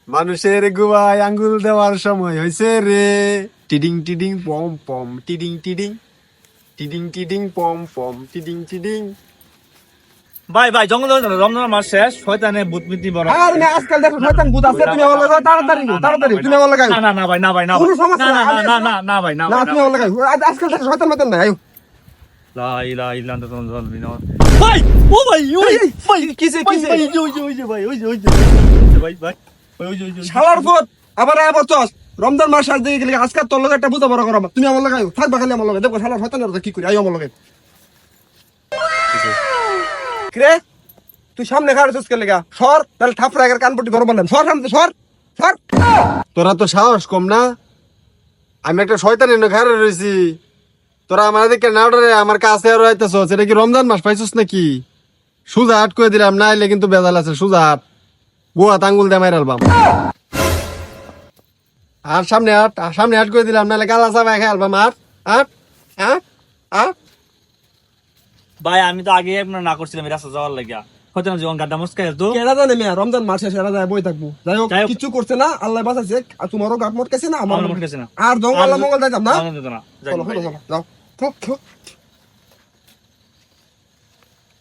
মানুষের গুয়ায় আঙ্গুল দেওয়ার সময় হয়েছে রে। টিডিং টিডিং পম পম টিডিং টিডিং টিডিং টিডিং পম পম টিডিং টিডিং। ভাই ভাই জঙ্গল রমজান মাস শেষ শয়তানে ভূত মিটি বড় আর না আজকাল দেখো শয়তান ভূত আছে, তুমি আমার লাগাও তাড়াতাড়ি তাড়াতাড়ি, তুমি আমার লাগাও। না না না ভাই না ভাই না কোনো ভাই সমস্যা না নাই, না আমি না না না ভাই না না ভাই তুমি আমার লাগাও। আজকাল দেখো শয়তান মেতন নাই, আয়ো। লা ইলাহা ইল্লা আনতা ভাই ও ভাই ওই ভাই কিসে ভাই কিসে ভাই ওই যে ভাই ভাই ভাই ওই শালার ভূত আবার আয় বলছস। রমজান মাস আর দিকে গেলে আজকাল তোর লগে একটা বুঝা বড় করব, তুমি আমার লাগাও থাকবা খালি আমার লগে। দেখো শালার শয়তানের কথা কি করি, আয়ো আমার লগে। রে তুই সামনে খাড়ছিস কে লাগা? সর তাহলে থাপড়া এর কানপটি ধরব না। সর সামনে সর সর। তোরা তো সাহস কম না, আমি একটা শয়তানের ঘরে রয়েছি, তোরা আমার দিকে না ডরে আমার কাছে আর আইতেছ। এটা কি রমজান মাস পাইছিস নাকি? সুজা হাট করে দিলাম, না এলে কিন্তু বেজাল আছে। সুজা হাট গোয়া আঙ্গুল দিয়ে মাইর আলবাম। আর সামনে হাট করে দিলাম, নাহলে গালা চাবাই খাই আলবাম। আর আট আট আট ভাই আমি তো আগে আপনার না করছিলাম এই রাস্তা যাওয়ার লাগিয়া হয়তো না যখন গাড্ডা মস্কাই তো কেডা জানে মিয়া রমজান মাসে সেরা যায় বই থাকবো। যাই হোক যাই হোক। কিছু করছে না, আল্লাহ বাঁচাইছে। আর তোমারও গাট মটকেছে না, আমার আমার মনে গেছে না আর জঙ্গল মঙ্গল যাইতাম না। আনন্দ না যাই চলো ভাই। চলো চলো যাও।